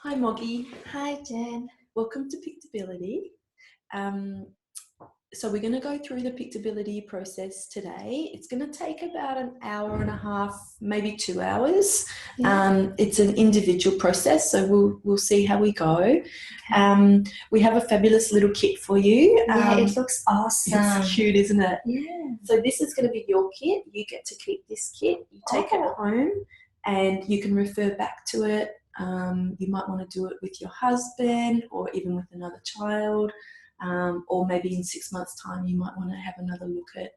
Hi Mogi, Hi, Jen. welcome to Pictability. So we're going to go through the Pictability process today. It's going to take about an hour and a half, maybe 2 hours. Yeah. It's an individual process, so we'll see how we go. Okay. We have a fabulous little kit for you. It looks awesome. It's cute, isn't it? Yeah. So this is going to be your kit. You get to keep this kit. You take it home and you can refer back to it. You might want to do it with your husband or even with another child, or maybe in 6 months' time you might want to have another look at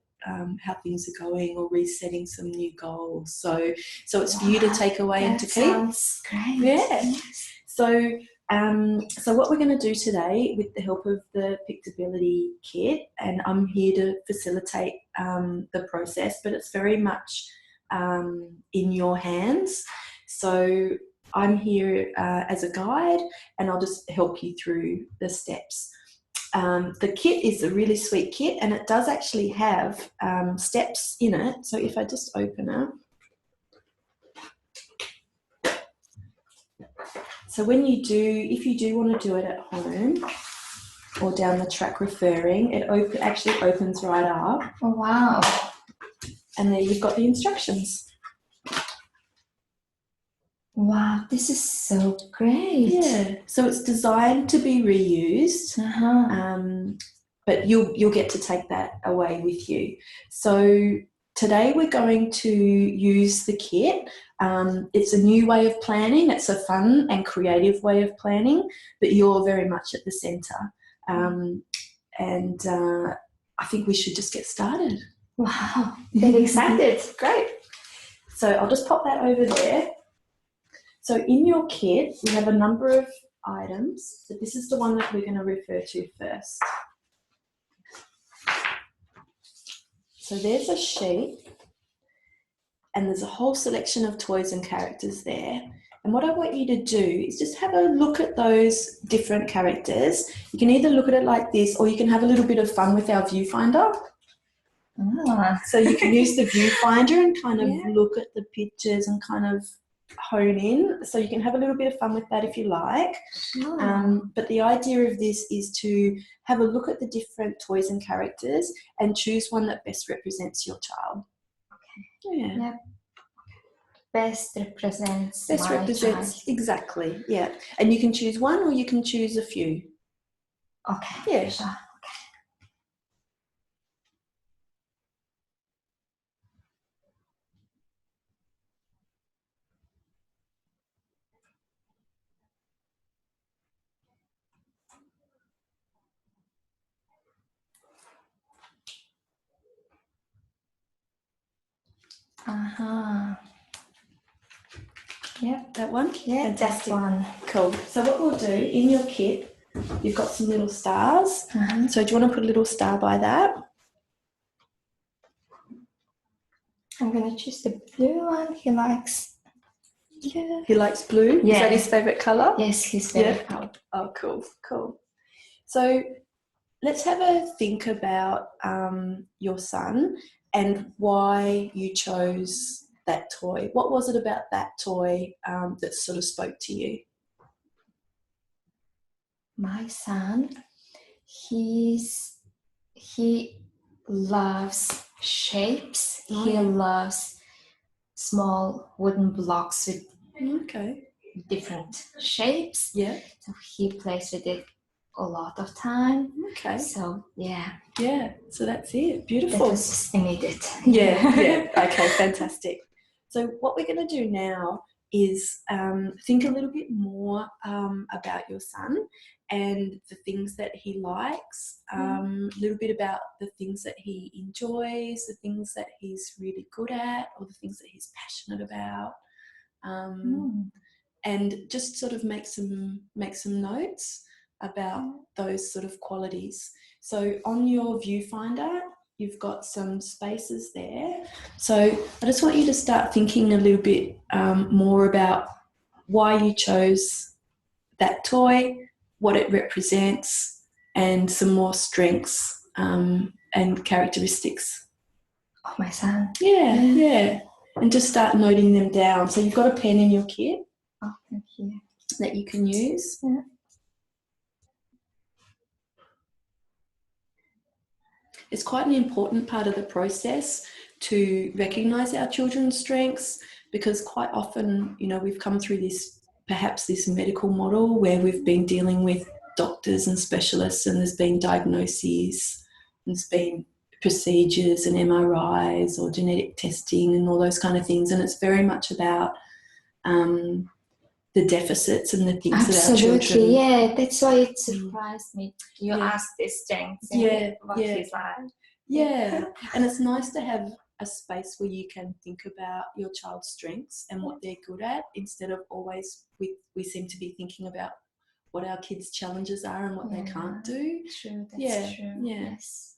how things are going or resetting some new goals. So it's for you to take away and to keep. Sounds great. Yeah. Yes. So what we're going to do today with the help of the Pictability kit, and I'm here to facilitate the process, but it's very much in your hands. So I'm here as a guide and I'll just help you through the steps. The kit is a really sweet kit and it does actually have steps in it. So if I just open it. So if you do want to do it at home or down the track referring, it actually opens right up. Oh, wow. And there you've got the instructions. Wow, this is so great. Yeah, so it's designed to be reused, but you'll get to take that away with you. So today we're going to use the kit. It's a new way of planning. It's a fun and creative way of planning, but you're very much at the centre. And I think we should just get started. Wow, getting excited. Great. So I'll just pop that over there. So in your kit, we have a number of items. So this is the one that we're going to refer to first. So there's a sheet and there's a whole selection of toys and characters there. And what I want you to do is just have a look at those different characters. You can either look at it like this or you can have a little bit of fun with our viewfinder. So you can use the viewfinder and kind of look at the pictures and kind of hone in. So you can have a little bit of fun with that if you like. But the idea of this is to have a look at the different toys and characters and choose one that best represents your child. Okay. Yeah. Yep. Best represents my child. Exactly. Yeah. And you can choose one or you can choose a few. Okay. Yeah. Sure. Yep, that one? Yeah, fantastic. that one. Cool. So what we'll do, in your kit, you've got some little stars. So do you want to put a little star by that? I'm going to choose the blue one. He likes blue. He likes blue? Yeah. Is that his favourite colour? Yes, his favourite colour. Oh, cool. So let's have a think about your son and why you chose that toy. What was it about that toy that sort of spoke to you? My son, he loves shapes. He loves small wooden blocks with different shapes. Yeah. So he plays with it a lot of time. Okay. So yeah. Yeah. So that's it. Beautiful. That was just immediate. Yeah. Okay, fantastic. So what we're going to do now is think a little bit more about your son and the things that he likes, a little bit about the things that he enjoys, the things that he's really good at, or the things that he's passionate about, and just sort of make some notes about those sort of qualities. So on your viewfinder, you've got some spaces there. So I just want you to start thinking a little bit more about why you chose that toy, what it represents, and some more strengths and characteristics. Oh, my son. Yeah. And just start noting them down. So you've got a pen in your kit. Oh, thank you. that you can use. Yeah. It's quite an important part of the process to recognise our children's strengths, because quite often, you know, we've come through perhaps this medical model where we've been dealing with doctors and specialists, and there's been diagnoses, and there's been procedures and MRIs or genetic testing and all those kind of things, and it's very much about the deficits and the things that our children... Absolutely, yeah. That's why it surprised me. You asked the strengths and what he's like. Yeah, and it's nice to have a space where you can think about your child's strengths and what they're good at, instead of always we seem to be thinking about what our kids' challenges are and what they can't do. True, that's true. Yeah. Yes.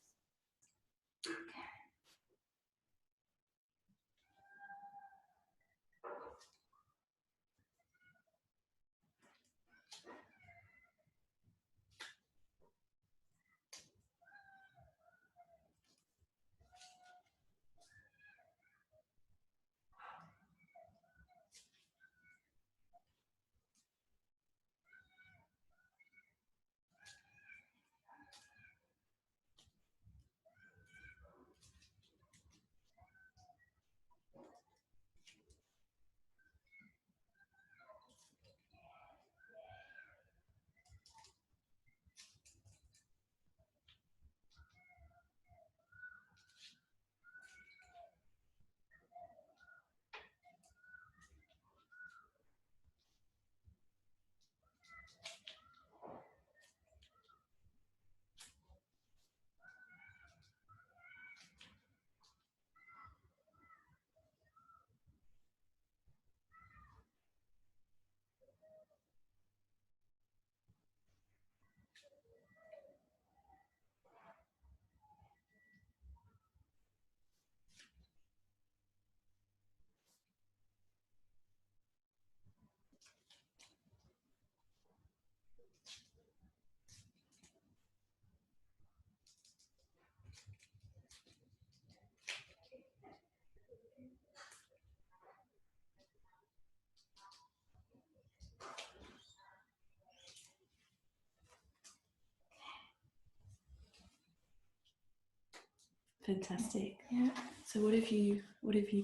Fantastic. Yeah. So what have you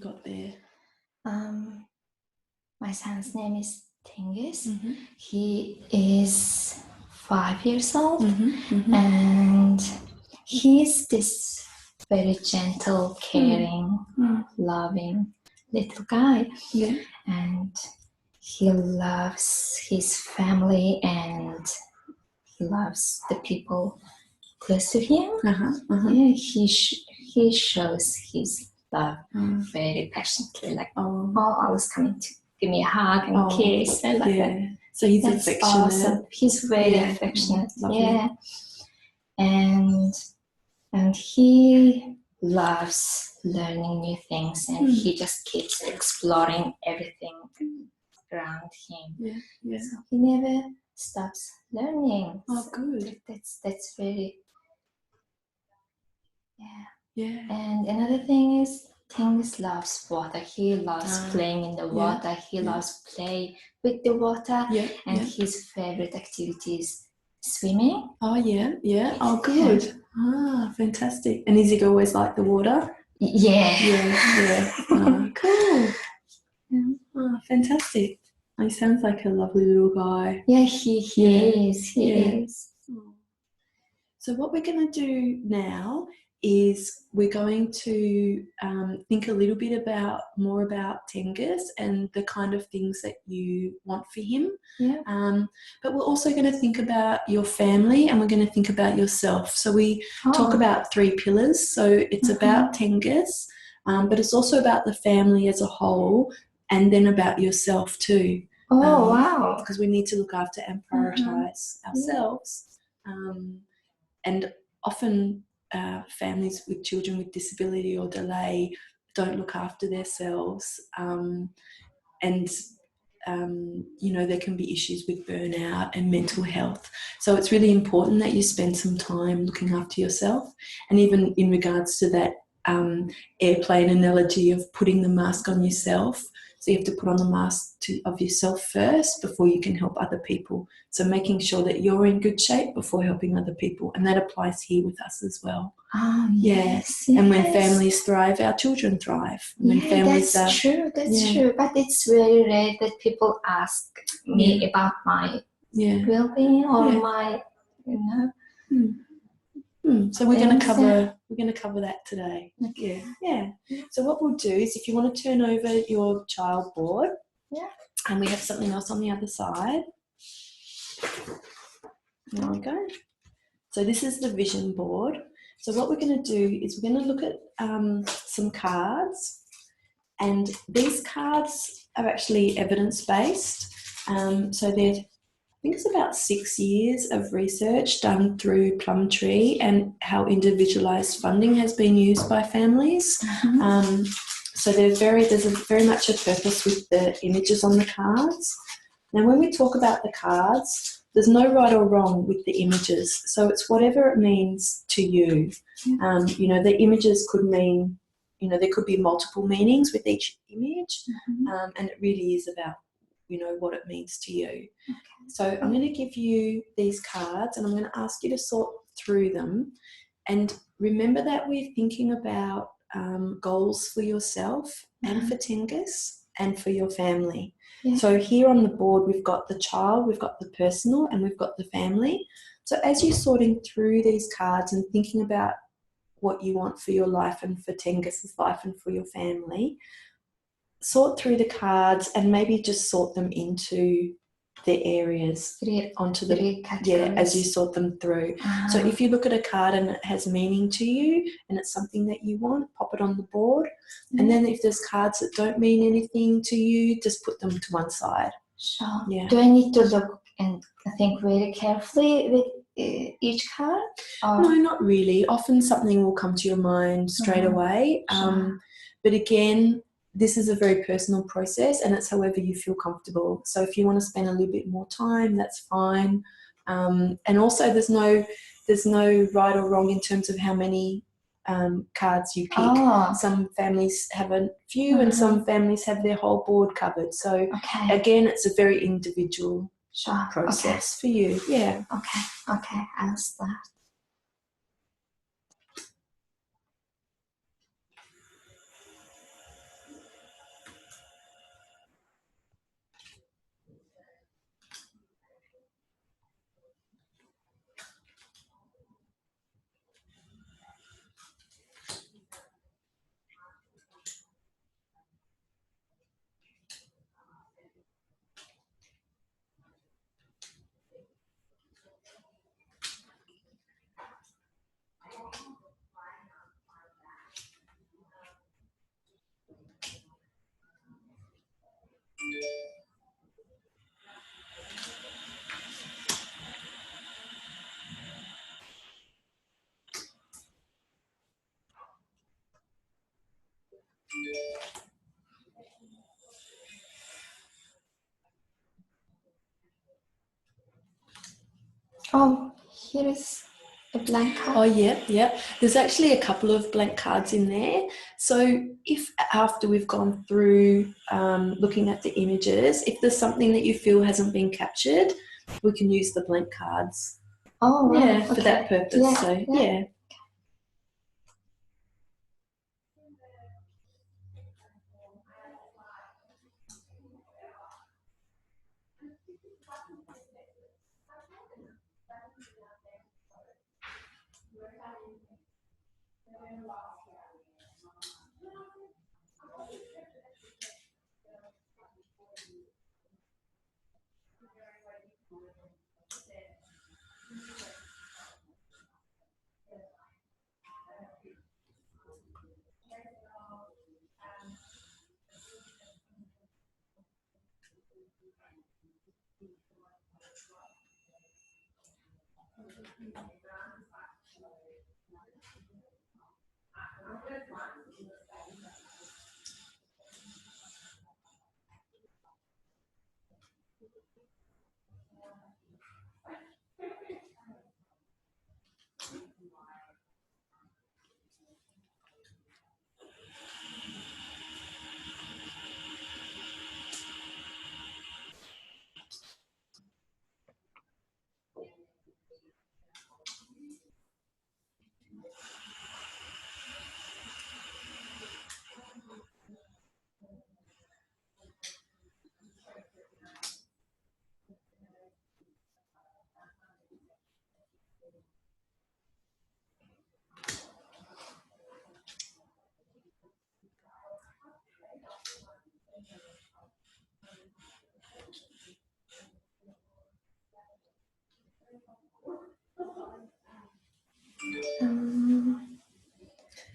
got there? My son's name is Tingis. Mm-hmm. He is 5 years old, Mm-hmm. and he's this very gentle, caring, loving little guy. Yeah. And he loves his family, and he loves the people close to him. Yeah, he shows his love very passionately, like always coming to give me a hug and kiss. I love that. So he's That's affectionate. awesome. He's very affectionate. Yeah. And he loves learning new things, and he just keeps exploring everything around him. Yeah. So he never stops learning. Oh, so good. That's very... Yeah. And another thing is, Things loves water. He loves playing in the water. He loves play with the water. And his favorite activity is swimming. Oh, yeah. Oh, good. Fantastic. And is he always like the water? Yeah. Cool. Oh, fantastic. He sounds like a lovely little guy. Yeah, he is. He is. So what we're going to do now is we're going to think a little bit more about Tengus and the kind of things that you want for him. Yeah. But we're also going to think about your family, and we're going to think about yourself. So we talk about 3 pillars. So it's about Tengus, but it's also about the family as a whole, and then about yourself too. Oh, wow. Because we need to look after and prioritise ourselves. And often families with children with disability or delay don't look after themselves, and there can be issues with burnout and mental health. So it's really important that you spend some time looking after yourself. And even in regards to that airplane analogy of putting the mask on yourself, So you have to put on the mask of yourself first before you can help other people. So making sure that you're in good shape before helping other people. And that applies here with us as well. Oh, yes. And when families thrive, our children thrive. When families that's true. That's true. But it's very rare that people ask me about my well-being or my, So we're going to cover that today. Okay. Yeah. So what we'll do is, if you want to turn over your child board, and we have something else on the other side. There we go. So this is the vision board. So what we're going to do is we're going to look at some cards, and these cards are actually evidence-based. So there's, I think it's about 6 years of research done through Plumtree and how individualised funding has been used by families. So there's very much a purpose with the images on the cards. Now, when we talk about the cards, there's no right or wrong with the images. So it's whatever it means to you. The images could mean, there could be multiple meanings with each image, and it really is about, what it means to you. Okay. So I'm going to give you these cards, and I'm going to ask you to sort through them. And remember that we're thinking about goals for yourself and for Tengus and for your family. Yeah. So here on the board, we've got the child, we've got the personal, and we've got the family. So as you're sorting through these cards and thinking about what you want for your life and for Tengus's life and for your family, sort through the cards and maybe just sort them into the areas, onto the as you sort them through. So if you look at a card and it has meaning to you and it's something that you want, pop it on the board. And then if there's cards that don't mean anything to you, just put them to one side. Sure. Yeah. Do I need to look and think very carefully with each card? Or? No, not really. Often something will come to your mind straight away. Sure. But again, this is a very personal process, and it's however you feel comfortable. So if you want to spend a little bit more time, that's fine. And also there's no right or wrong in terms of how many cards you pick. Some families have a few and some families have their whole board covered. So again, it's a very individual process for you. Yeah. Okay, I'll start. Oh, here is a blank card. Oh, yeah. There's actually a couple of blank cards in there. So if after we've gone through looking at the images, if there's something that you feel hasn't been captured, we can use the blank cards. Oh, yeah, for that purpose. Yeah.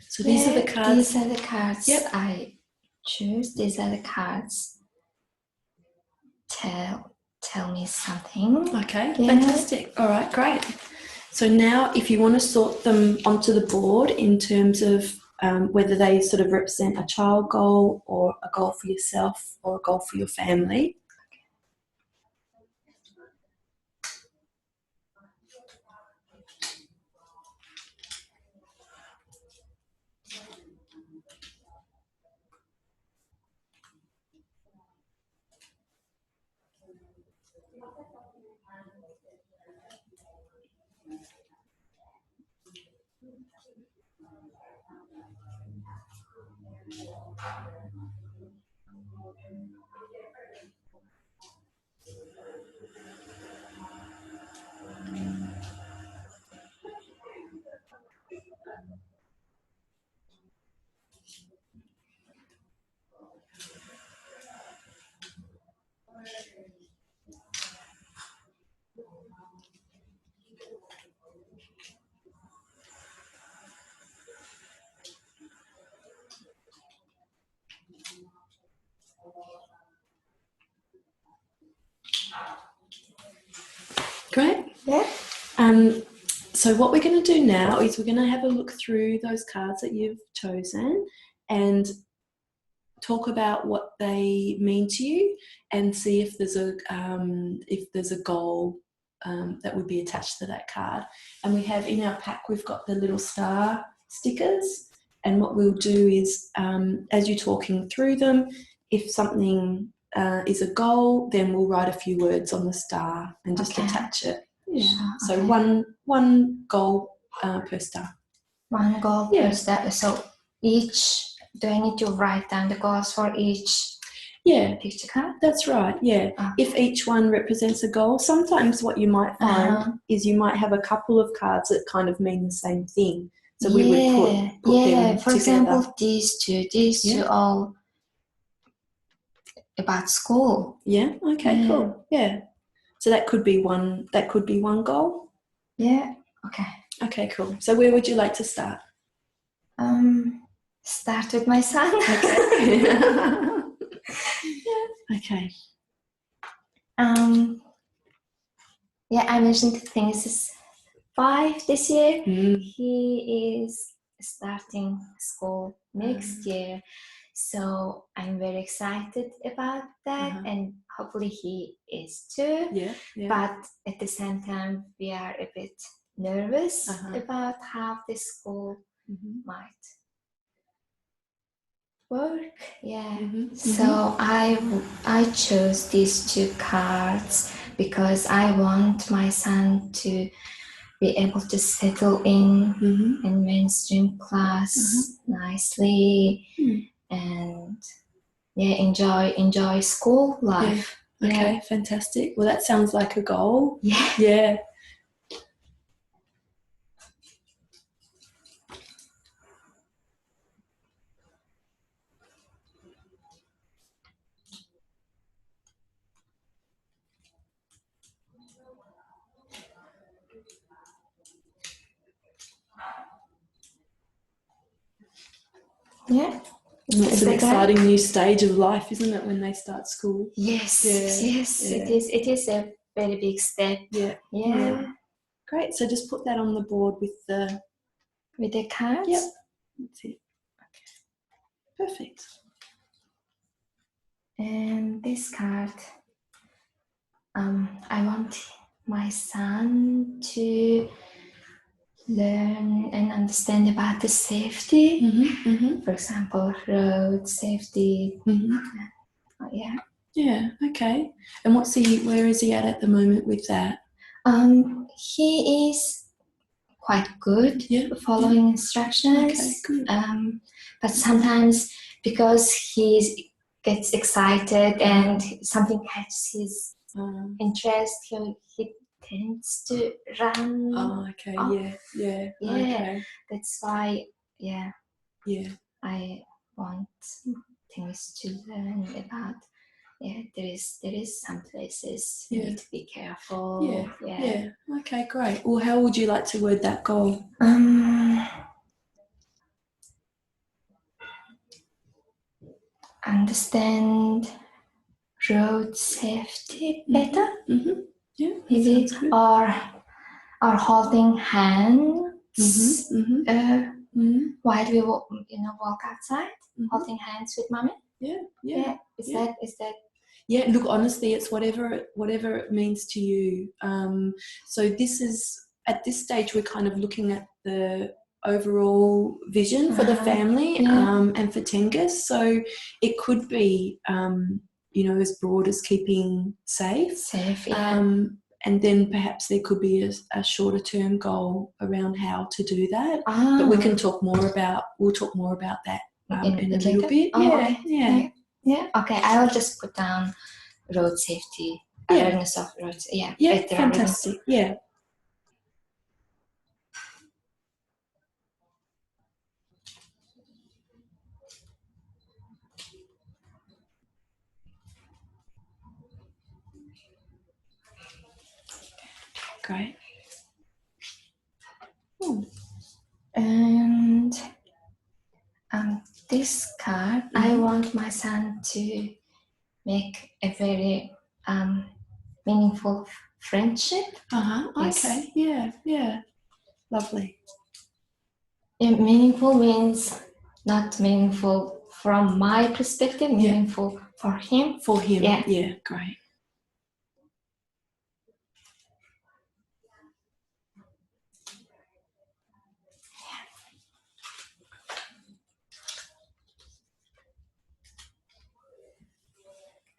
So these are the cards. These are the cards I choose. These are the cards. Tell me something. Okay, fantastic. All right, great. So now if you want to sort them onto the board in terms of whether they sort of represent a child goal or a goal for yourself or a goal for your family. Great. Yeah. So what we're going to do now is we're going to have a look through those cards that you've chosen and talk about what they mean to you and see if there's a goal that would be attached to that card. And we have in our pack, we've got the little star stickers. And what we'll do is, as you're talking through them, if something is a goal, then we'll write a few words on the star and just attach it. Yeah. So one goal per star. One goal per star. So do I need to write down the goals for each picture card? That's right, If each one represents a goal, sometimes what you might find is you might have a couple of cards that kind of mean the same thing. So we would put them for together. Example, these two all about school. Yeah, okay, cool. Yeah. So that could be one goal. Yeah, okay. Okay, cool. So where would you like to start? Start with my son. Okay. Okay. I mentioned things is 5 this year. He is starting school next year. So I'm very excited about that and hopefully he is too. Yeah. But at the same time, we are a bit nervous about how the school might work. So I chose these two cards because I want my son to be able to settle in mainstream class nicely and enjoy school life. Okay, fantastic. Well, that sounds like a goal. Yeah. Yeah. It's an exciting new stage of life, isn't it, when they start school? Yes. It is a very big step. Yeah. Great. So just put that on the board with the cards? Yep. That's it. Okay. Perfect. And this card, I want my son to learn and understand about the safety. For example, road safety. Yeah, okay. And where is he at the moment with that? He is quite good following instructions. Okay, good. But sometimes because he gets excited and something catches his interest, he tends to run. Oh, okay. Off. Yeah. Okay. That's why, I want things to learn about there is some places you need to be careful. Yeah. Okay, great. Well, how would you like to word that goal? Understand road safety better. Yeah, Maybe, or holding hands while we walk outside. Holding hands with mommy. Yeah. Is that? Yeah, look, honestly, it's whatever it means to you. So this is, at this stage, we're kind of looking at the overall vision for the family and for Tengus. So it could be, as broad as keeping safe. And then perhaps there could be a shorter term goal around how to do that. But we can talk more about, that in a little bit. Yeah. Okay, I will just put down road safety, awareness of roads. Yeah, fantastic. Yeah. Great. And this card, I want my son to make a very meaningful friendship. Okay. Yeah. Lovely. Meaningful means not meaningful from my perspective, meaningful for him. For him. Yeah, great.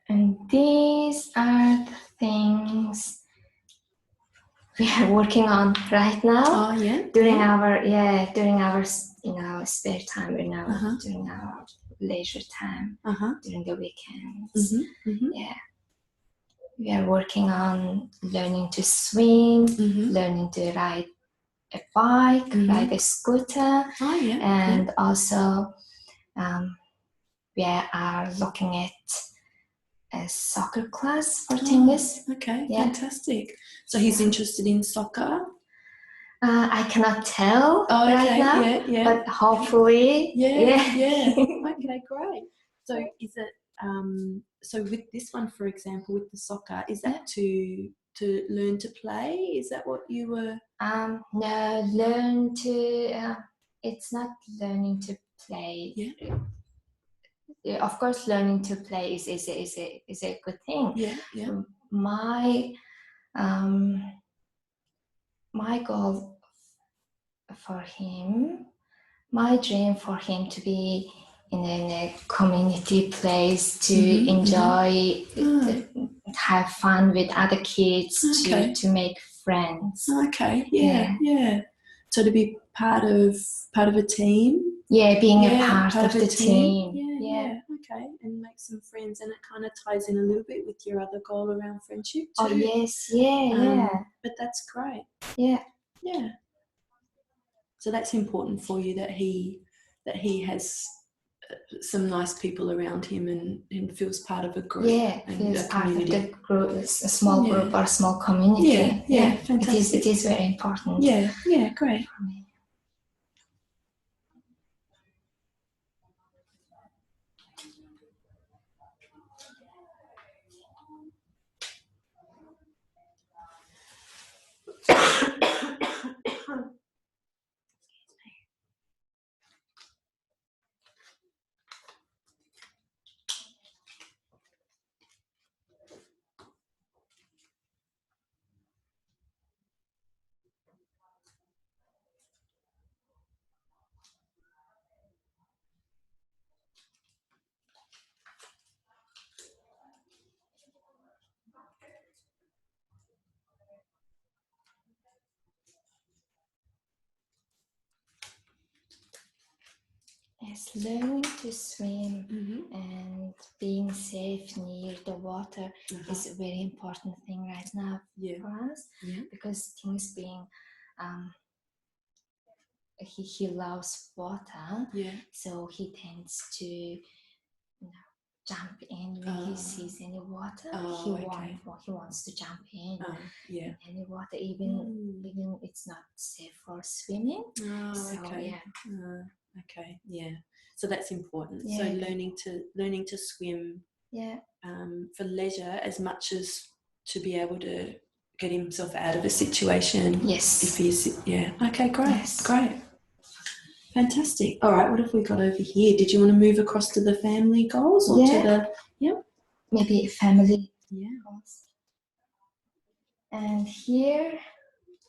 And these are the things we are working on right now. During our spare time, during our leisure time, during the weekends. We are working on learning to swim, learning to ride a bike, ride a scooter, and also we are looking at a soccer class for Tengus. Okay, fantastic. So he's interested in soccer? I cannot tell right now, but hopefully. Okay, great. So is it, so with this one, for example, with the soccer, is that to learn to play? Is that what you were? No, it's not learning to play. Of course, learning to play is a good thing. My goal for him, my dream for him to be in a community place to enjoy, have fun with other kids, to make friends. Okay, yeah. So to be part of a team. Yeah, being a part of the team. Yeah. Okay, and make some friends, and it kind of ties in a little bit with your other goal around friendship too. Oh yes, yeah. But that's great. Yeah. So that's important for you, that he has some nice people around him and feels part of a group. Yeah, feels part of the group, a small group or a small community. Yeah, fantastic. It is very important. Yeah, great. For me. Yes, learning to swim and being safe near the water is a very important thing right now for us, because things being he loves water, so he tends to jump in when he sees any water. He wants to jump in in any water, even it's not safe for swimming. So that's important. So learning to swim for leisure as much as to be able to get himself out of a situation. Yes. If he's okay, great. Great. Fantastic. All right, what have we got over here? Did you want to move across to the family goals or to the maybe family Yeah. And here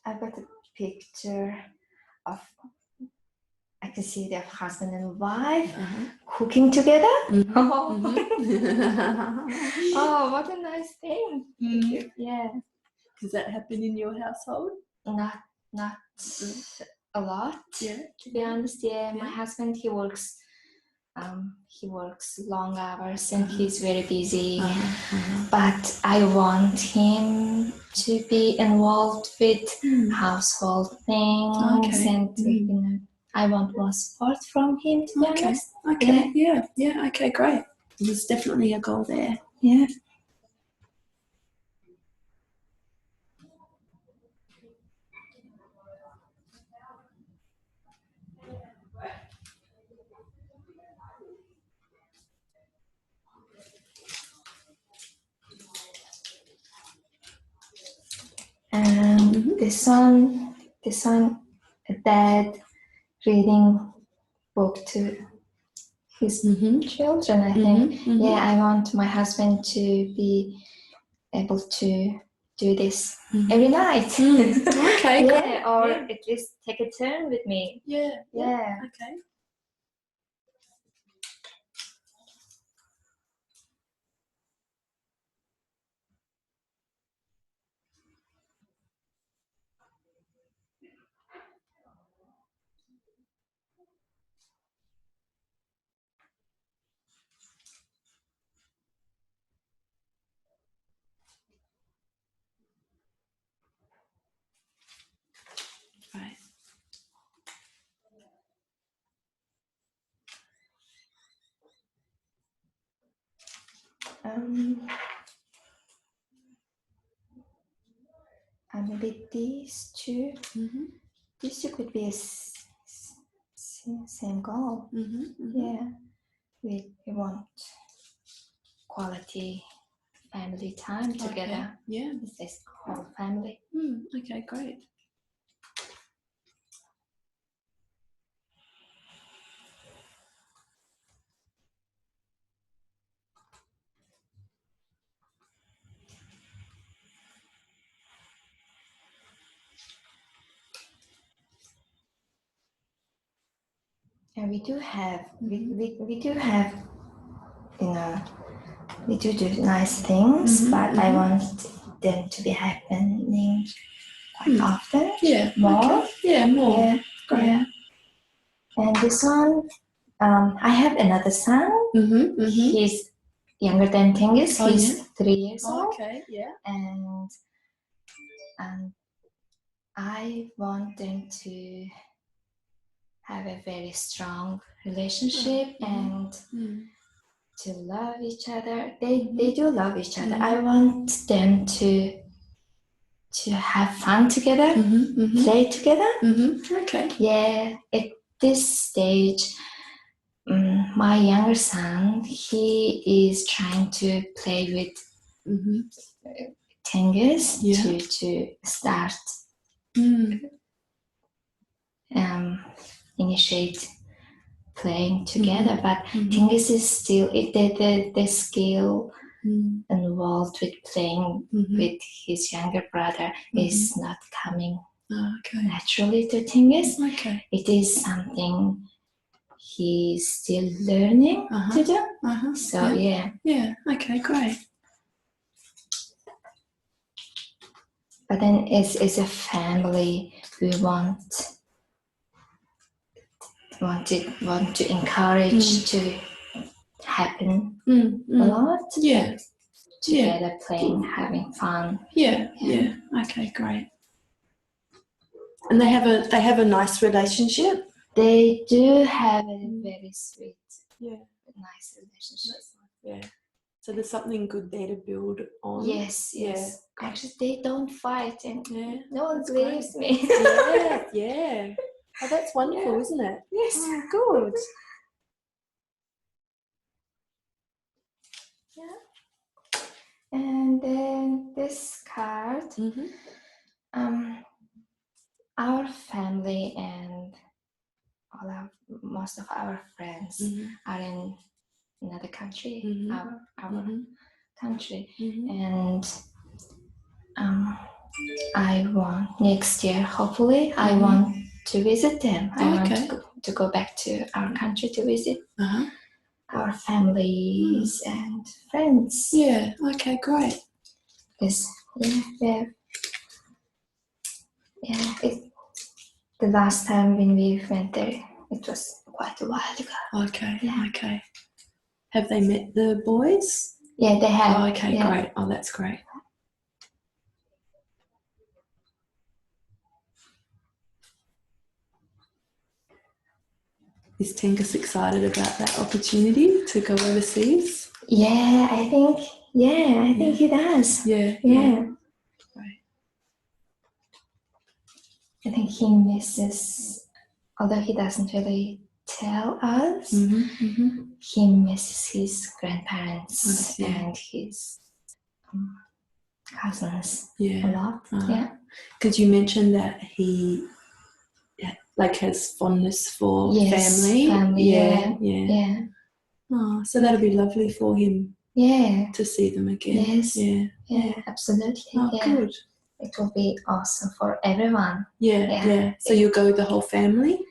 I've got a picture of, I can see their husband and wife cooking together. Mm-hmm. Oh, what a nice thing. Mm. Yeah. Does that happen in your household? Not a lot. Yeah. To be honest, my husband, he works long hours and he's very busy. But I want him to be involved with household things and I want more support from him, to be honest. Okay. Yeah. Okay, great. There's definitely a goal there. Yeah. And this one, a dad reading book to his children, I think. Yeah, I want my husband to be able to do this every night. Okay, yeah, or at least take a turn with me. Yeah. Okay. Right. Maybe these two. These two could be a same goal. Yeah, we want quality family time together. Yeah. With this whole family. Okay, great. And we do have, we do have, we do nice things, but I want them to be happening quite often. Yeah. More. Okay. Yeah, more. Yeah. Great. Yeah. And this one, I have another son. He's younger than Tingis. He's 3 years old. Okay. Yeah. And I want them to have a very strong relationship and to love each other. They do love each other. I want them to have fun together, play together. Okay. Yeah, at this stage, my younger son, he is trying to play with Tingis to start initiate playing together, but Tingis is still the skill involved with playing with his younger brother is not coming naturally to Tingis. Okay. It is something he's still learning to do. So yeah. Okay, great. But then as a family, we want to encourage to happen a lot. Yeah. Together playing, having fun. Yeah. Okay, great. And they have a nice relationship. They do have a very sweet, nice relationship. Yeah. So there's something good there to build on. Yes. Yeah. Actually, they don't fight, and no one that's believes me. Yeah. Oh, that's wonderful, isn't it? Yes. Oh, good. Yeah. And then this card, our family and most of our friends are in another country, our country, and I want next year, hopefully, I want to visit them. I want to go back to our country to visit our families and friends. Yeah. Okay. Great. Because the last time when we went there, it was quite a while ago. Okay. Yeah. Okay. Have they met the boys? Yeah, they have. Oh, okay. Yeah. Great. Oh, that's great. Is Tengus excited about that opportunity to go overseas? Yeah, I think he does. Yeah. Right. I think he misses, although he doesn't really tell us, he misses his grandparents and his cousins a lot. Because you mentioned that he has fondness for family. Yeah. Oh, so that'll be lovely for him. Yeah. To see them again. Yes. Yeah. Absolutely. Oh, good. It will be awesome for everyone. Yeah. So you'll go with the whole family?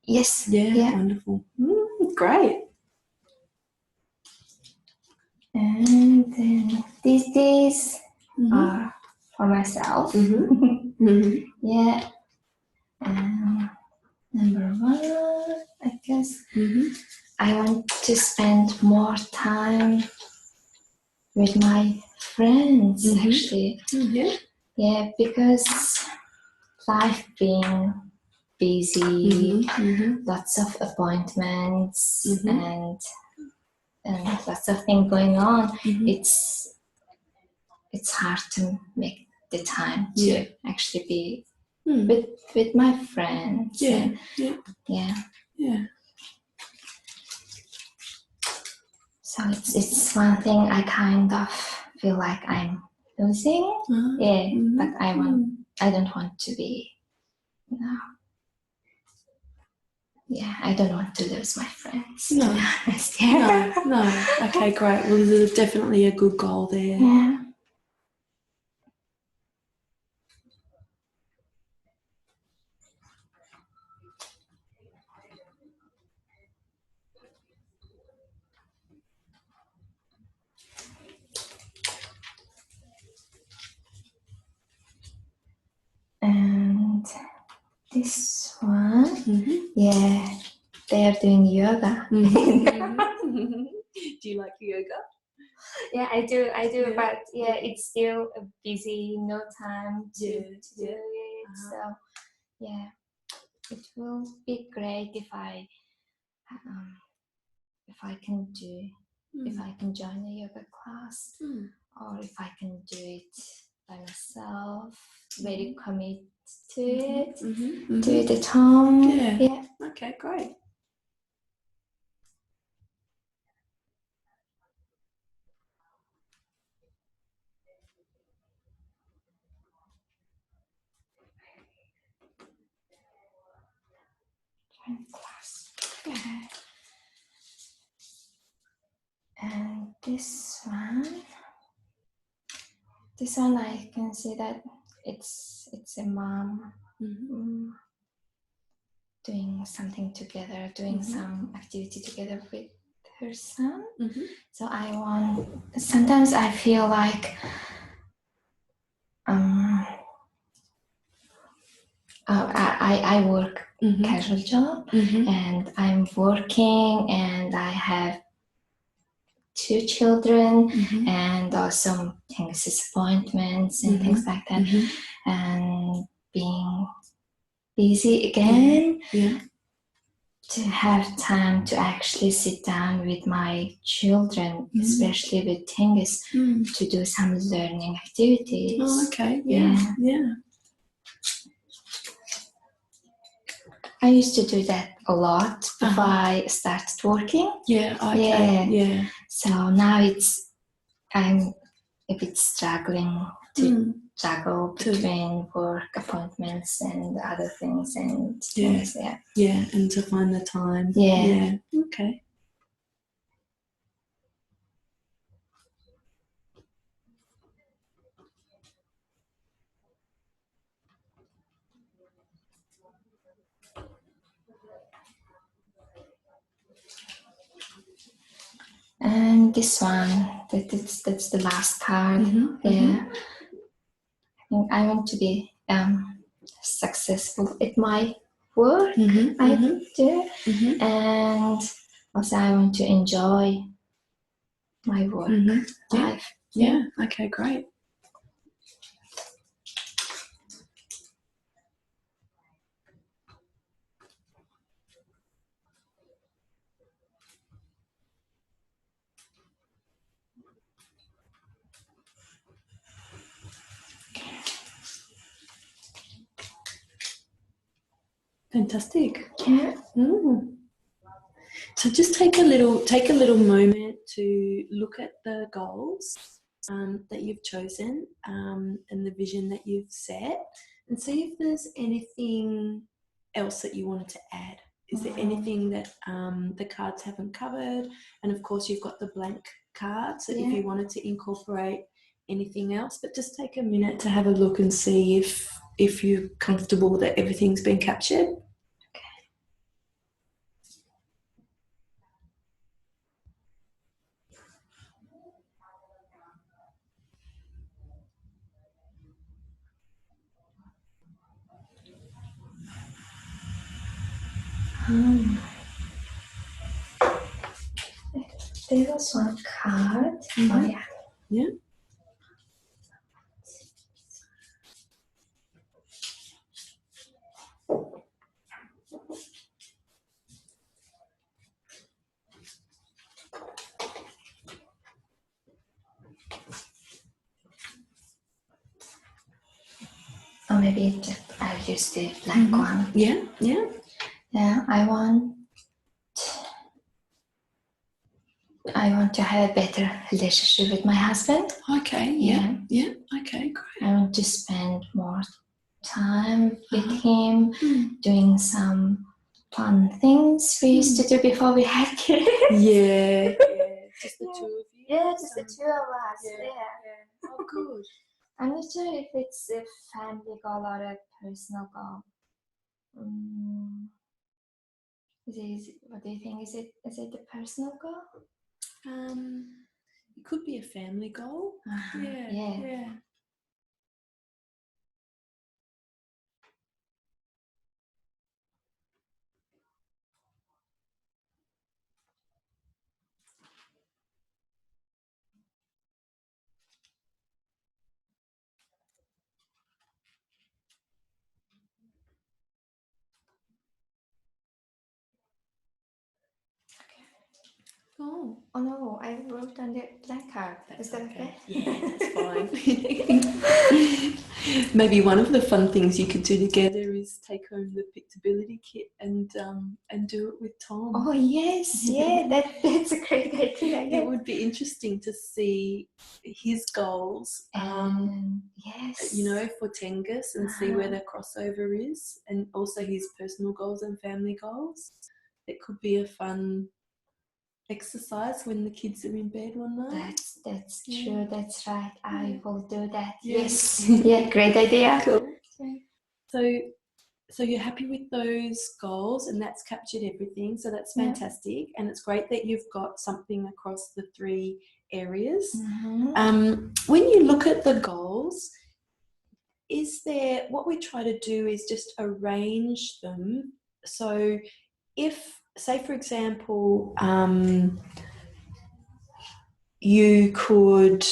Yes. Yeah. Wonderful. Great. And then these are for myself. Yeah. Number one, I guess. I want to spend more time with my friends, actually. Yeah, because life being busy, lots of appointments, and lots of things going on. It's hard to make the time to actually be with my friends. Yeah. So it's one thing I kind of feel like I'm losing. But I don't want to be. I don't want to lose my friends. No. To be honest. No. Okay, great. Well, there's definitely a good goal there. Yeah. And this one, they are doing yoga. Do you like yoga? Yeah, I do, but it's still busy, no time to do it. So, it will be great if I can join a yoga class, or if I can do it by myself, very committed to it, do it at home. Yeah. Okay, great. Class. And this one I can see that it's a mom doing something together, doing some activity together with her son. So sometimes I feel like I work casual job, and I'm working, and I have 2 children, and also things, appointments and things like that, and being busy again. to have time to actually sit down with my children, especially with Tengus, to do some learning activities. Oh, okay. Yeah. I used to do that a lot before I started working. Yeah, okay. Yeah. So now I'm a bit struggling to juggle between work appointments and other things and things. Yeah, and to find the time. Yeah. Okay. And this one, that's the last card. I think I want to be successful at my work. I do, and also I want to enjoy my work life. Yeah. Okay, great. Fantastic. Yeah. So just take a little moment to look at the goals that you've chosen and the vision that you've set, and see if there's anything else that you wanted to add. Is there anything that the cards haven't covered? And of course, you've got the blank cards, so if you wanted to incorporate anything else, but just take a minute to have a look and see if you're comfortable that everything's been captured. There was one card. Oh yeah. Yeah. Or maybe I'll use the blank one. Yeah. I want to have a better relationship with my husband. Okay. Yeah. Okay, great. I want to spend more time with him, doing some fun things we used to do before we had kids. Yeah. Just the two of you? Yeah, just the two of us. Yeah. Oh, good. I'm not sure if it's a family goal or a personal goal. What do you think? Is it a personal goal? It could be a family goal. Yeah. Oh no, I wrote on the blank card. Is that okay? Yeah, that's fine. Maybe one of the fun things you could do together is take home the Pictability kit and do it with Tom. Oh yes, that's a great idea. It would be interesting to see his goals, for Tengus, and see where the crossover is, and also his personal goals and family goals. It could be a fun exercise when the kids are in bed one night. That's true. That's right. I will do that. Yes. Yeah, great idea. Cool. So you're happy with those goals, and that's captured everything. So that's fantastic, and it's great that you've got something across the 3 areas. When you look at the goals, what we try to do is just arrange them. So if, say for example, you could,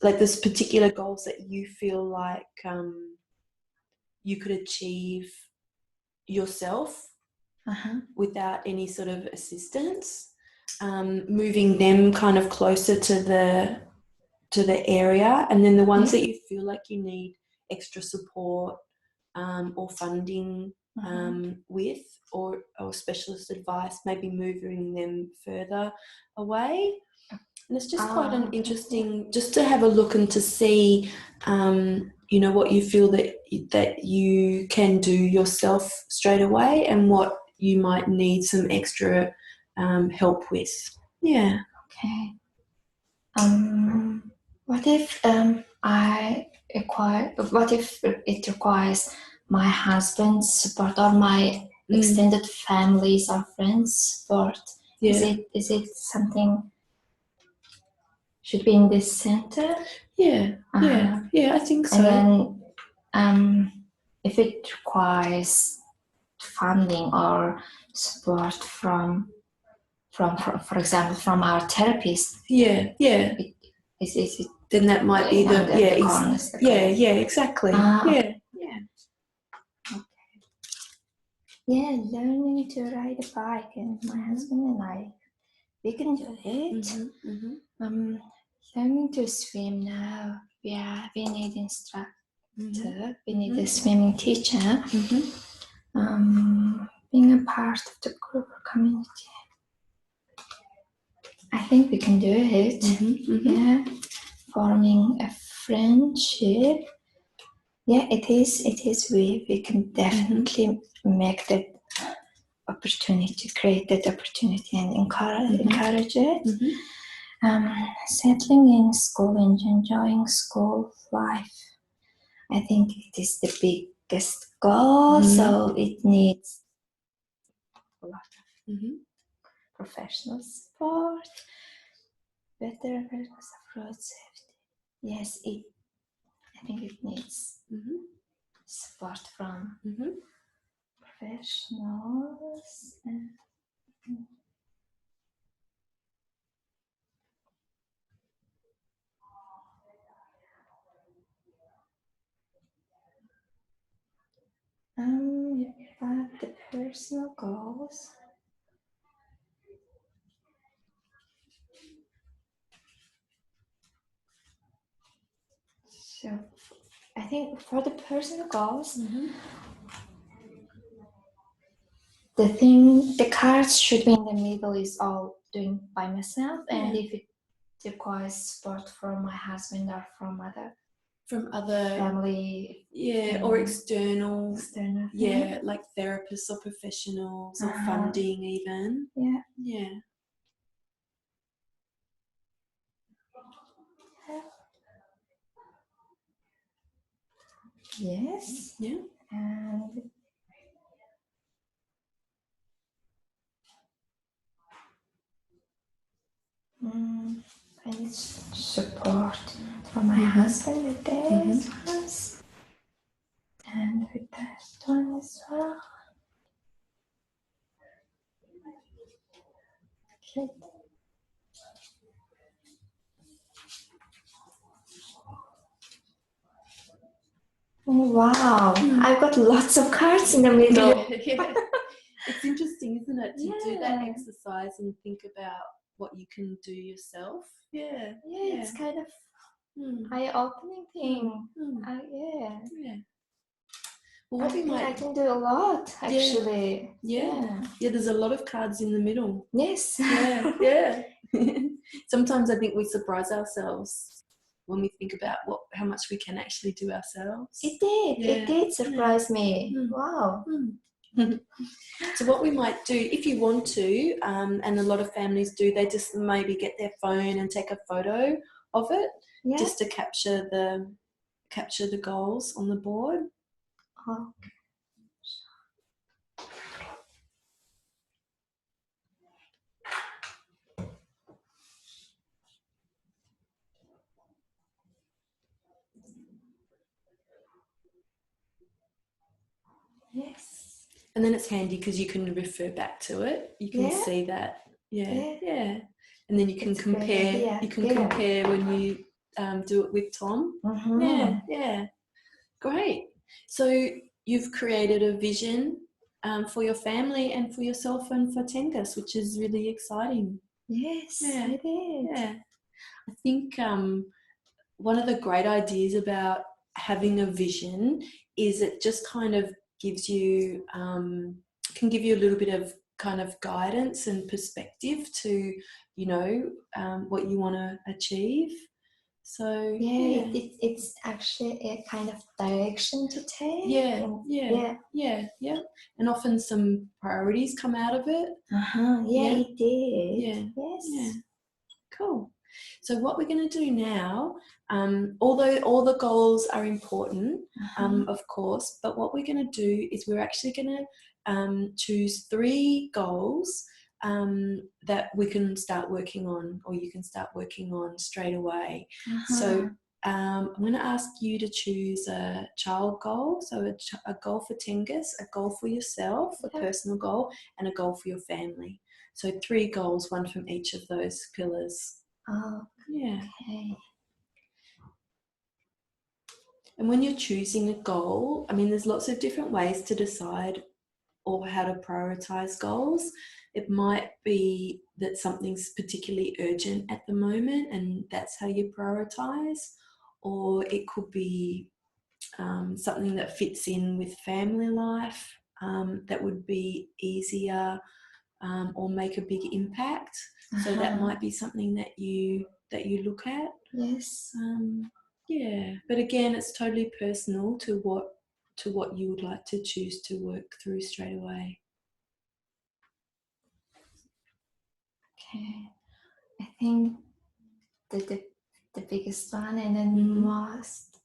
like, there's particular goals that you feel like you could achieve yourself, without any sort of assistance, moving them kind of closer to the area, and then the ones that you feel like you need extra support or funding with, or specialist advice, maybe moving them further away. And it's just quite an interesting, just to have a look and to see, you know, what you feel that you can do yourself straight away, and what you might need some extra help with. Yeah. Okay. What if what if it requires my husband's support or my extended families or friends support? Yeah. Is it something should be in this center? Yeah. I think so. And then if it requires funding or support from for example, from our therapist. Is it then that might be the exactly. Okay. Yeah, learning to ride a bike, and my husband and I, we can do it. Learning to swim now. Yeah, we need instructor. We need a swimming teacher. Being a part of the group or community. I think we can do it. Yeah, forming a friendship. Yeah, it is. We can definitely make that opportunity, create that opportunity, and encourage it. Settling in school and enjoying school life. I think it is the biggest goal. So it needs a lot of professional support, better awareness of road safety. Yes, I think it needs support from professionals. About the personal goals. So I think for the personal goals, the cards should be in the middle is all doing by myself, and if it requires support from my husband or from other family, or external, yeah, like therapists or professionals or funding even. Yes. I need support from my husband with this and with that one as well. Okay. Oh, wow, I've got lots of cards in the middle. It's interesting, isn't it, to do that exercise and think about what you can do yourself. It's kind of eye-opening thing. Well, I can do a lot, actually. There's a lot of cards in the middle. Yes. Sometimes I think we surprise ourselves when we think about how much we can actually do ourselves. It did surprise me. Wow. So what we might do, if you want to, and a lot of families do, they just maybe get their phone and take a photo of it, just to capture the goals on the board. Yes. And then it's handy because you can refer back to it. You can see that. And then you can compare. You can compare when you do it with Tom. Great. So you've created a vision for your family and for yourself and for Tengus, which is really exciting. Yes, Yeah. I did. Yeah. I think one of the great ideas about having a vision is it just kind of gives you, can give you a little bit of kind of guidance and perspective to, you know, what you want to achieve. So it's actually a kind of direction to take. Yeah. And often some priorities come out of it. It did. Yes. Yeah. Cool. So what we're going to do now, although all the goals are important, of course, but what we're going to do is we're actually going to choose 3 goals that we can start working on, or you can start working on straight away. So I'm going to ask you to choose a child goal, so a goal for Tengus, a goal for yourself, a personal goal, and a goal for your family. So 3 goals, 1 from each of those pillars. Okay. And when you're choosing a goal, I mean, there's lots of different ways to decide or how to prioritize goals. It might be that something's particularly urgent at the moment and that's how you prioritize, or it could be something that fits in with family life that would be easier or make a big impact. So that might be something that you look at. Yes. But again, it's totally personal to what you would like to choose to work through straight away. Okay. I think the biggest one and then most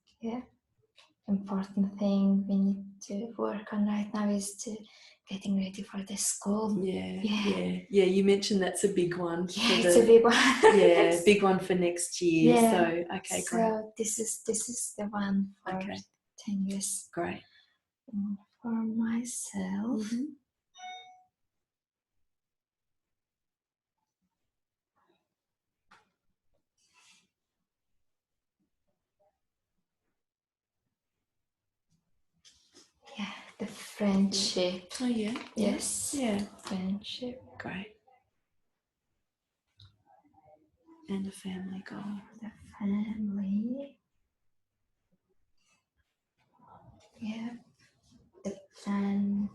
important thing we need to work on right now is to getting ready for the school. Yeah. You mentioned that's a big one. It's a big one. Big one for next year. So okay, great. So this is the one for 10 years. Great. For myself. The friendship. Oh yeah. Yes. Yeah. Friendship. Great. And a family goal. The family. The plan.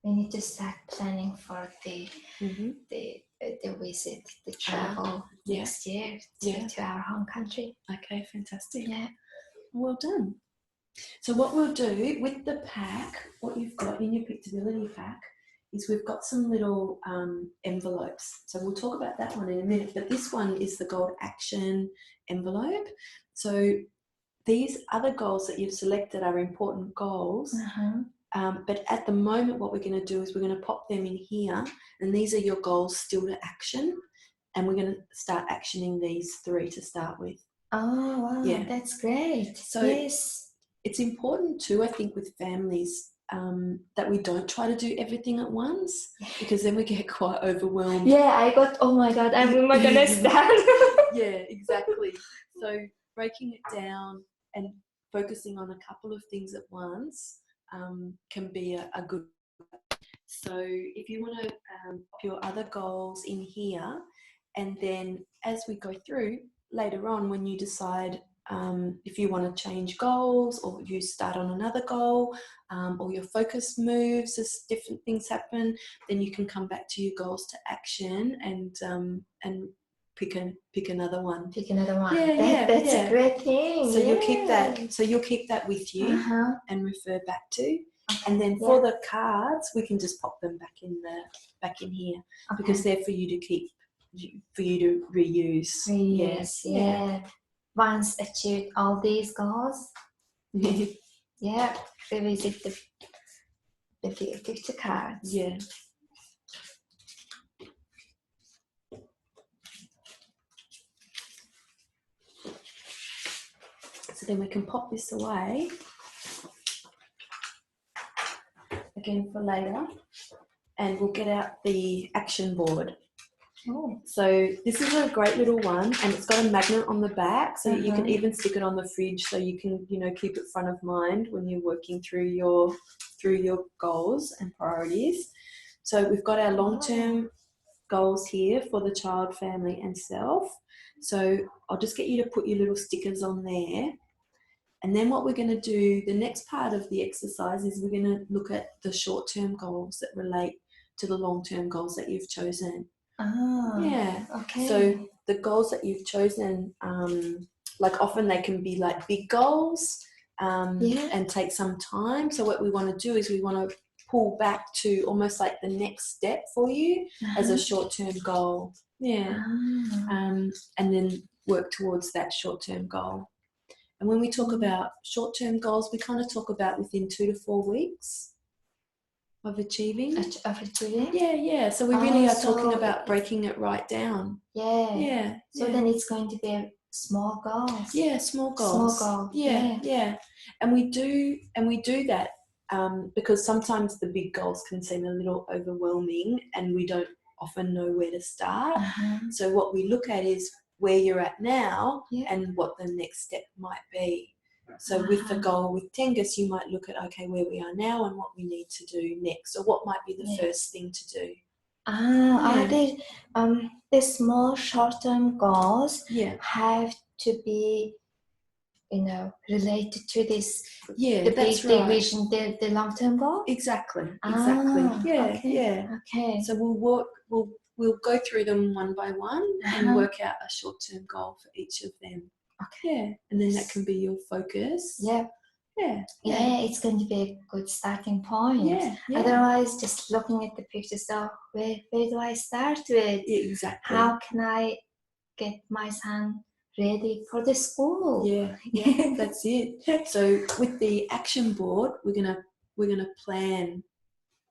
We need to start planning for the visit, the travel next year to our home country. Okay, fantastic. Yeah. Well done. So what we'll do with the pack, what you've got in your Pictability pack, is we've got some little envelopes. So we'll talk about that one in a minute, but this one is the gold action envelope. So these other goals that you've selected are important goals, but at the moment what we're going to do is we're going to pop them in here, and these are your goals still to action, and we're going to start actioning these 3 to start with. Oh, wow, that's great. So it's important too, I think, with families that we don't try to do everything at once, because then we get quite overwhelmed. Oh my God, I'm not gonna stand. Yeah, exactly. So breaking it down and focusing on a couple of things at once can be a good. So if you want to put your other goals in here, and then as we go through later on, when you decide if you want to change goals, or you start on another goal, or your focus moves as different things happen, then you can come back to your goals to action and pick another one. Pick another one. That's a great thing. So you'll keep that. So you'll keep that with you and refer back to. Okay. And then for the cards, we can just pop them back in here because they're for you to keep, for you to reuse. Once achieved all these goals, revisit the 50 cards. So then we can pop this away again for later, and we'll get out the action board. Oh. So this is a great little one, and it's got a magnet on the back, so you can even stick it on the fridge, so you can, you know, keep it front of mind when you're working through your goals and priorities. So we've got our long-term goals here for the child, family, and self. So I'll just get you to put your little stickers on there. And then what we're going to do, the next part of the exercise is we're going to look at the short-term goals that relate to the long-term goals that you've chosen. Yeah. Okay. So the goals that you've chosen, like often they can be like big goals and take some time. So what we want to do is we want to pull back to almost like the next step for you as a short-term goal. Yeah. And then work towards that short-term goal. And when we talk about short-term goals, we kind of talk about within 2 to 4 weeks of achieving. Yeah. So we really are talking about breaking it right down. Yeah. So then it's going to be small goals. Yeah, small goals. Yeah. And we do that because sometimes the big goals can seem a little overwhelming and we don't often know where to start. So what we look at is where you're at now and what the next step might be. So with the goal with Tengus, you might look at, okay, where we are now and what we need to do next, or what might be the first thing to do. Are they the small short-term goals have to be, you know, related to this the that's big vision, the long-term goal? Exactly. Okay. So we'll go through them one by one and work out a short-term goal for each of them. And then that can be your focus. Yeah, it's going to be a good starting point. Otherwise, just looking at the pictures, so where do I start with? Exactly. How can I get my son ready for the school? Yeah, that's it. So with the action board, we're gonna plan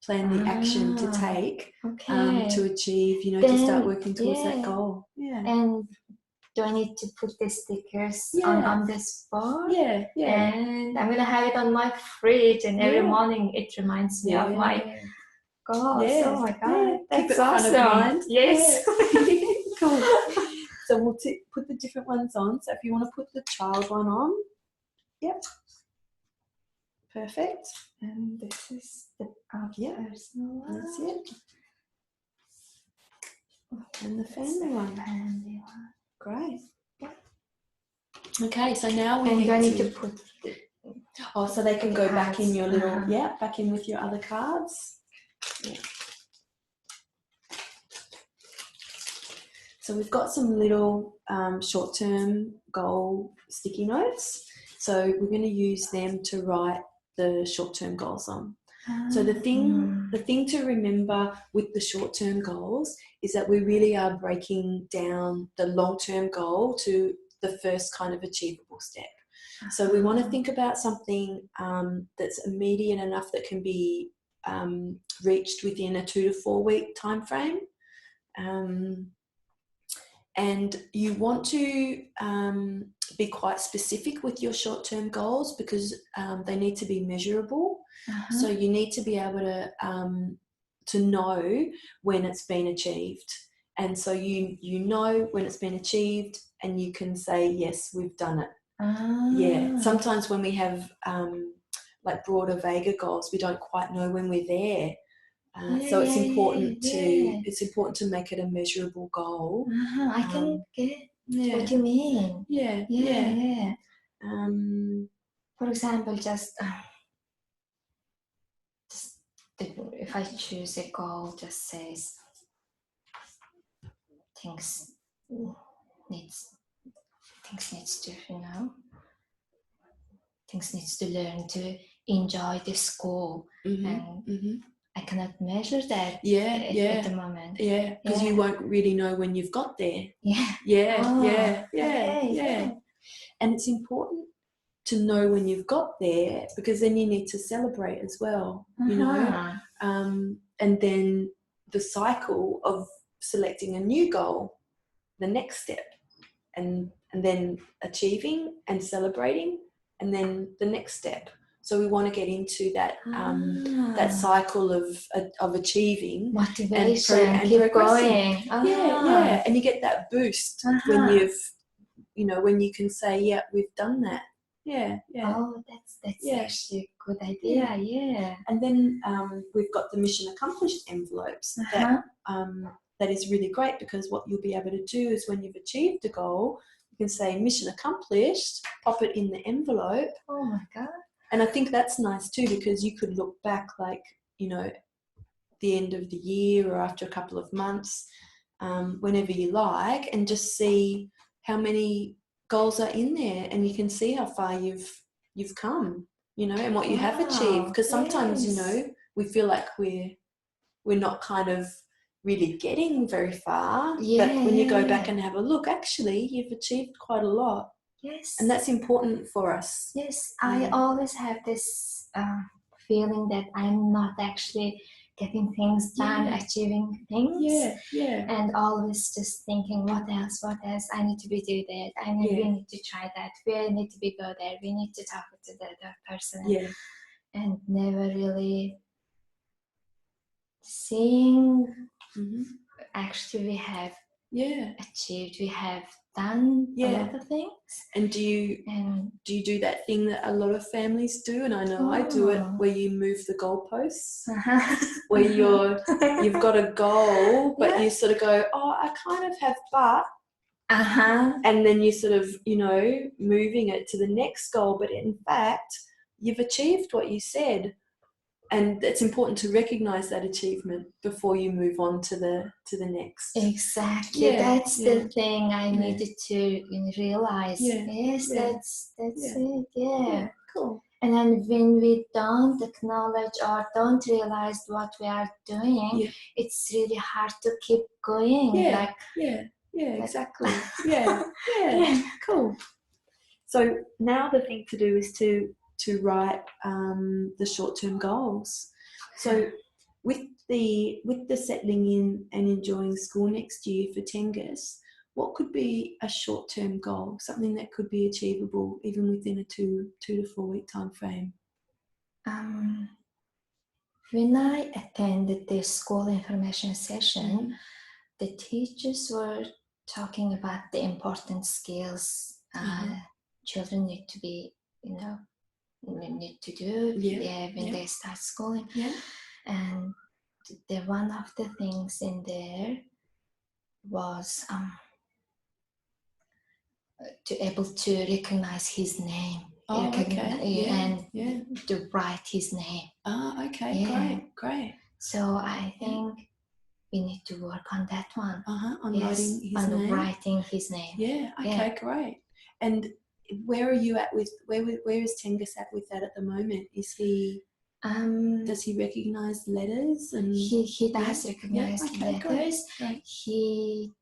the action to take to achieve, you know, to start working towards that goal. And do I need to put the stickers on this board? Yeah. And I'm gonna have it on my fridge, and every morning it reminds me of my goals. Oh my god, that's awesome! Front of mind. Yes. Cool. So we'll put the different ones on. So if you want to put the child one on, perfect. And this is the personal one. That's it. And the family one. Great. Okay, so now we need to put so they can go back in your little back in with your other cards. So we've got some little short-term goal sticky notes. So we're going to use them to write the short-term goals on. So the thing to remember with the short-term goals is that we really are breaking down the long-term goal to the first kind of achievable step. So we want to think about something that's immediate enough that can be reached within a 2 to 4 week time frame. And you want to be quite specific with your short-term goals because they need to be measurable. So you need to be able to know when it's been achieved. And so you know when it's been achieved and you can say, yes, we've done it. Sometimes when we have like broader, vaguer goals, we don't quite know when we're there. So it's important to make it a measurable goal. I can get what you mean. Yeah. For example, just if I choose a goal, just says things needs to, you know, things needs to learn to enjoy the school, and I cannot measure that at the moment. Because you won't really know when you've got there. And it's important to know when you've got there because then you need to celebrate as well, you know. And then the cycle of selecting a new goal, the next step, and then achieving and celebrating, and then the next step. So we want to get into that that cycle of achieving, motivation, and keep progressing. going. Yeah, and you get that boost when when you can say, yeah, we've done that. Yeah. Oh, that's actually a good idea. Yeah. And then we've got the mission accomplished envelopes that is really great, because what you'll be able to do is when you've achieved a goal, you can say mission accomplished, pop it in the envelope. Oh my God. And I think that's nice too, because you could look back the end of the year or after a couple of months, whenever you like, and just see how many goals are in there, and you can see how far you've come, and what you have achieved. Because sometimes, we feel like we're not kind of really getting very far. But when you go back and have a look, actually, you've achieved quite a lot. Yes. And that's important for us. Yes, I always have this feeling that I'm not actually getting things done, achieving things. Yeah. And always just thinking, what else? I need to do that. We need to try that. We need to go there. We need to talk to the other person. Yeah. And never really seeing actually we have achieved, we have done a lot of things. And do you do that thing that a lot of families do? And I know I do it, where you move the goalposts, where you've got a goal, but you sort of go, oh, I kind of have, but, and then you sort of, moving it to the next goal, but in fact, you've achieved what you said. And it's important to recognise that achievement before you move on to the next. Exactly. That's the thing I needed to realise. Yes, that's it. Yeah. Cool. And then when we don't acknowledge or don't realise what we are doing, it's really hard to keep going. Exactly. Cool. So now the thing to do is to write the short-term goals. So with the settling in and enjoying school next year for Tengus, what could be a short-term goal, something that could be achievable even within a 2 to 4 week time frame? When I attended the school information session, the teachers were talking about the important skills children need to be, need to do when they start schooling. And one of the things in there was to able to recognize his name. And to write his name. Great. So I think we need to work on that one. Writing his name. Great. And where are you at with where is Tengus at with that at the moment? Is he does he recognize letters? And he does recognize letters. Great. He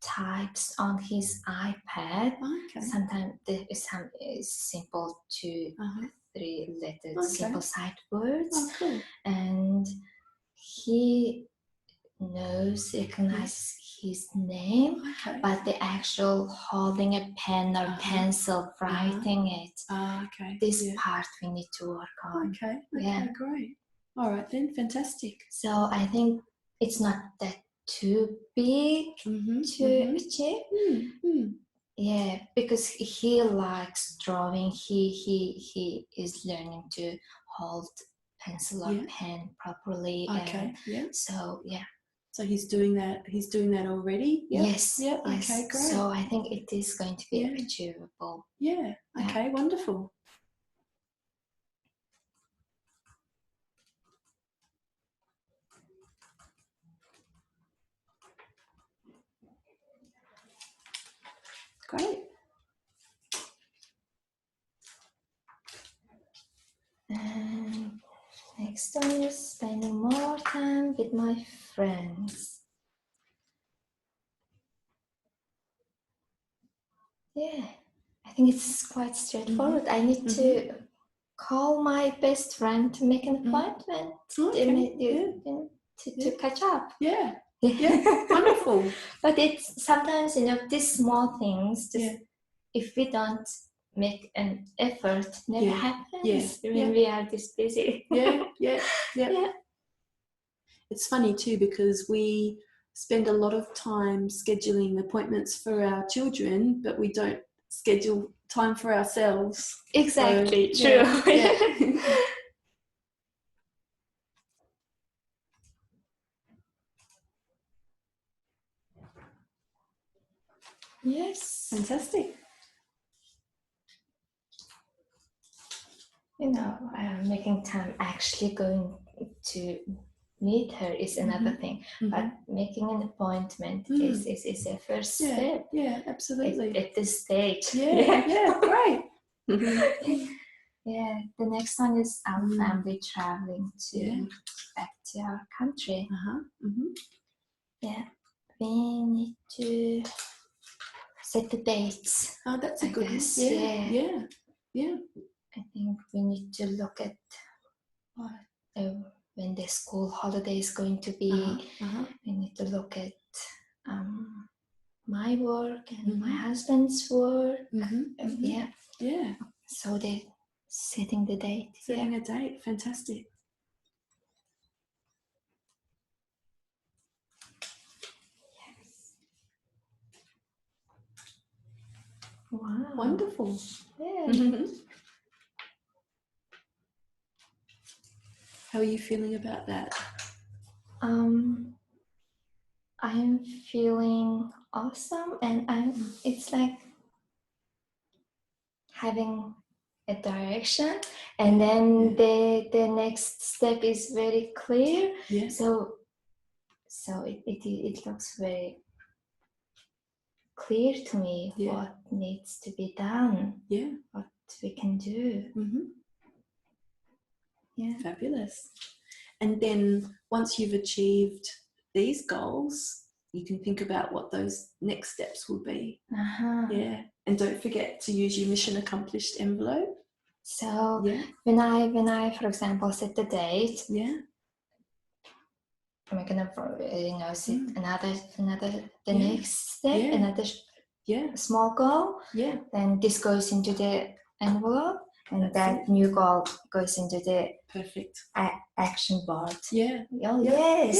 types on his iPad. Sometimes there is some simple 2-3 letters, simple sight words. Cool. And he recognizes his name, but the actual holding a pen or pencil, writing it, this part we need to work on. Great. All right then, fantastic. So I think it's not that too big to achieve. Yeah, because he likes drawing. He is learning to hold pencil or pen properly. So he's doing that. He's doing that already. Yes. Yes. Okay, great. So I think it is going to be achievable. Yeah. Okay. Wonderful. Great. And next one is spending more time with my friends. Yeah, I think it's quite straightforward. I need to call my best friend to make an appointment to catch up. Yeah. Wonderful. But it's sometimes, these small things, if we don't make an effort never happens when we are this busy. Yeah. It's funny too, because we spend a lot of time scheduling appointments for our children, but we don't schedule time for ourselves. Exactly, so, true. Yeah. Yes. Fantastic. Making time, actually going to meet her is another thing, but making an appointment is a first step. Yeah, absolutely. At this stage. Yeah, great. Yeah, the next one is our family traveling back to our country. Yeah, we need to set the dates. Oh, that's a good one. Yeah. I think we need to look at when the school holiday is going to be. We need to look at my work and my husband's work. Yeah. So they're setting the date. Setting a date. Fantastic. Yes. Wow. Wonderful. Yeah. How are you feeling about that? I'm feeling awesome, and it's like having a direction, and then the next step is very clear. Yeah. So it looks very clear to me what needs to be done. Yeah. What we can do. Yeah. Fabulous. And then once you've achieved these goals, you can think about what those next steps will be. Yeah. And don't forget to use your mission accomplished envelope. So when I for example set the date, I'm gonna set another the next step, another small goal. Then this goes into the envelope, and that new goal goes into the perfect action board. Yeah. Yes.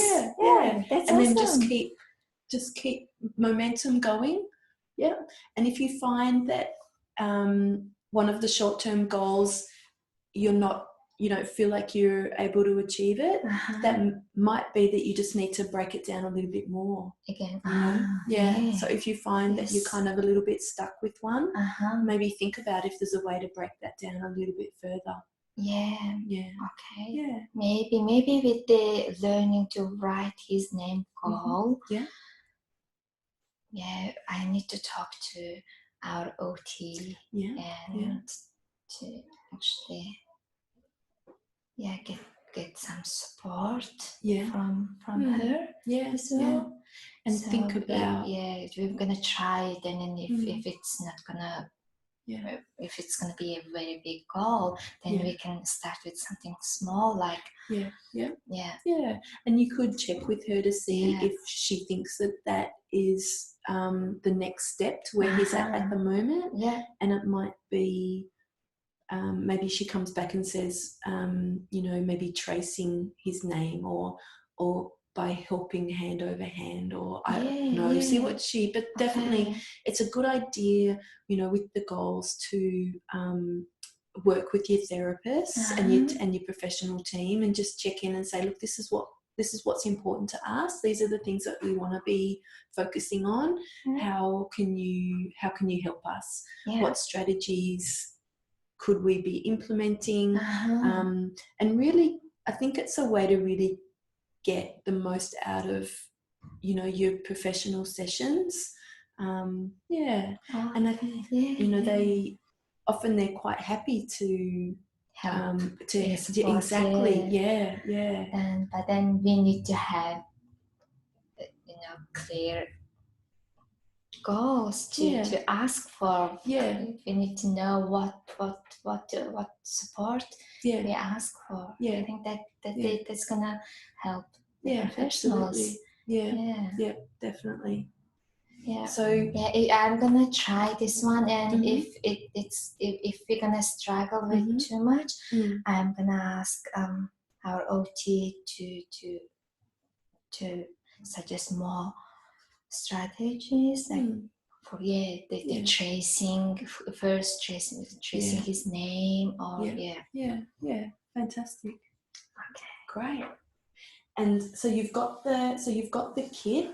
That's and awesome. Then just keep momentum going. Yeah. And if you find that one of the short-term goals you don't feel like you're able to achieve it, that might be that you just need to break it down a little bit more again. So if you find that you're kind of a little bit stuck with one, maybe think about if there's a way to break that down a little bit further. Okay. Maybe with the learning to write his name goal, I need to talk to our OT and to actually get some support from her as well. And so think about we're gonna try it, and then if it's not gonna if it's gonna be a very big goal, then we can start with something small, like and you could check with her to see if she thinks that is the next step to where he's at the moment, and it might be maybe she comes back and says, maybe tracing his name or by helping hand over hand, or I don't know, see what but definitely it's a good idea, with the goals to work with your therapist and your professional team, and just check in and say, look, this is what's important to us. These are the things that we want to be focusing on. How can you help us? What strategies could we be implementing? And really, I think it's a way to really get the most out of, your professional sessions. And I think, they're quite happy to help. Exactly. But then we need to have, clear goals to ask for. We need to know what support we ask for. I think that's gonna help the professionals. Absolutely. Yeah, definitely. Yeah. So I'm gonna try this one, and if we're gonna struggle with too much, I'm gonna ask our OT to suggest more strategies, like for the tracing, first tracing his name, or fantastic. Okay, great. And so you've got the kit,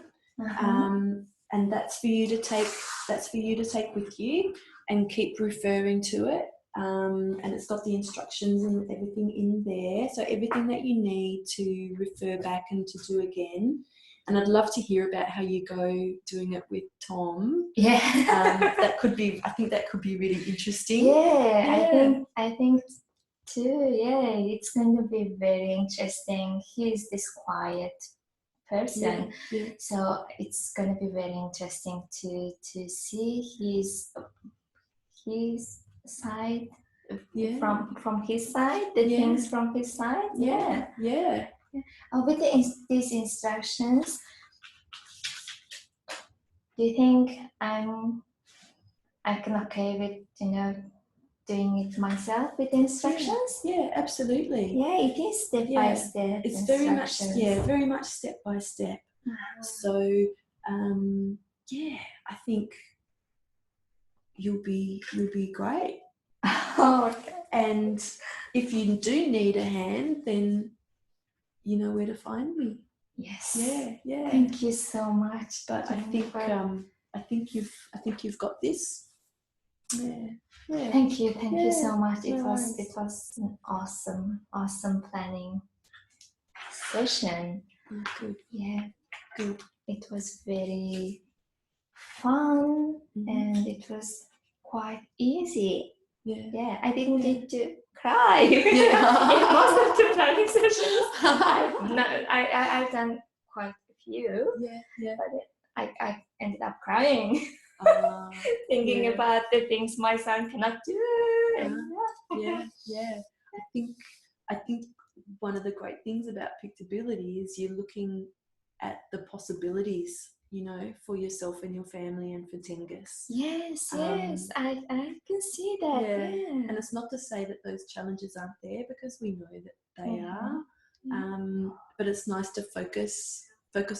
and that's for you to take with you and keep referring to it. And it's got the instructions and everything in there, so everything that you need to refer back and to do again. And I'd love to hear about how you go doing it with Tom. Yeah. I think that could be really interesting. Yeah. I think too. Yeah, it's going to be very interesting. He's this quiet person, so it's going to be very interesting to see his side, from his side, the things from his side. With these instructions, do you think I can okay with doing it myself with instructions? Yeah, absolutely. Yeah, it is step by step. It's very much step by step. So I think you'll be great. Okay. And if you do need a hand, then you know where to find me. Yes. Yeah. Thank you so much. But I think you've got this. Yeah. Thank you so much. It was an awesome planning session. Good. Yeah. Good. It was very fun, and it was quite easy. Yeah. I didn't need to cry in most of the planning sessions. I've done quite a few. But I ended up crying. Thinking about the things my son cannot do. I think one of the great things about Pictability is you're looking at the possibilities, for yourself and your family and for Tengus. Yes, I can see that. And it's not to say that those challenges aren't there, because we know that they are. But it's nice to focus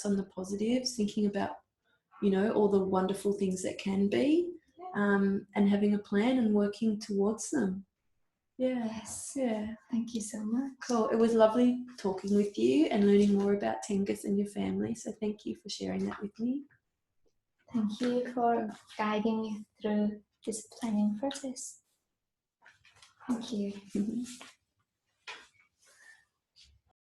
on the positives, thinking about all the wonderful things that can be, and having a plan and working towards them. Yes. Thank you so much. Cool. It was lovely talking with you and learning more about Tengus and your family. So thank you for sharing that with me. Thank you for guiding me through this planning process. Thank you.